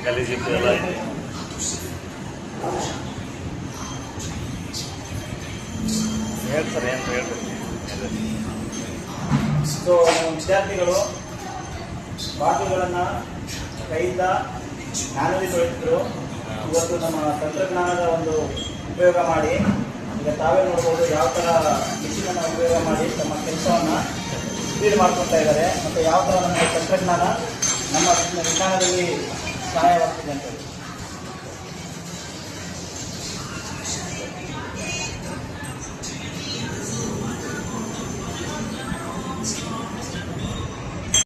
ಗಲೀಜಿತ್ತು ಎಲ್ಲ ಇದೆ. ಹೇಳ್ತಾರೆ ಏನು ಹೇಳ್ಬೇಕು. ಸೊ ವಿದ್ಯಾರ್ಥಿಗಳು ಬಾಟಲ್ಗಳನ್ನು ಕೈಯಿಂದ ಮ್ಯಾನುವಲಿ ತೊಳೆದಿದ್ರು. ಇವತ್ತು ನಮ್ಮ ತಂತ್ರಜ್ಞಾನದ ಒಂದು ಉಪಯೋಗ ಮಾಡಿ ಈಗ ತಾವೇ ನೋಡ್ಬೋದು ಯಾವ ಥರ ಮಿಷಿನನ್ನು ಉಪಯೋಗ ಮಾಡಿ ತಮ್ಮ ಕೆಲಸವನ್ನು ಸ್ಪೀಡ್ ಮಾಡ್ಕೊಳ್ತಾ ಇದ್ದಾರೆ ಮತ್ತು ಯಾವ ಥರ ನಮ್ಮ ತಂತ್ರಜ್ಞಾನ ನಮ್ಮ ವಿಜ್ಞಾನದಲ್ಲಿ ಸಹಾಯವಾಗ್ತಿದೆ ಅಂತ ಹೇಳಿ.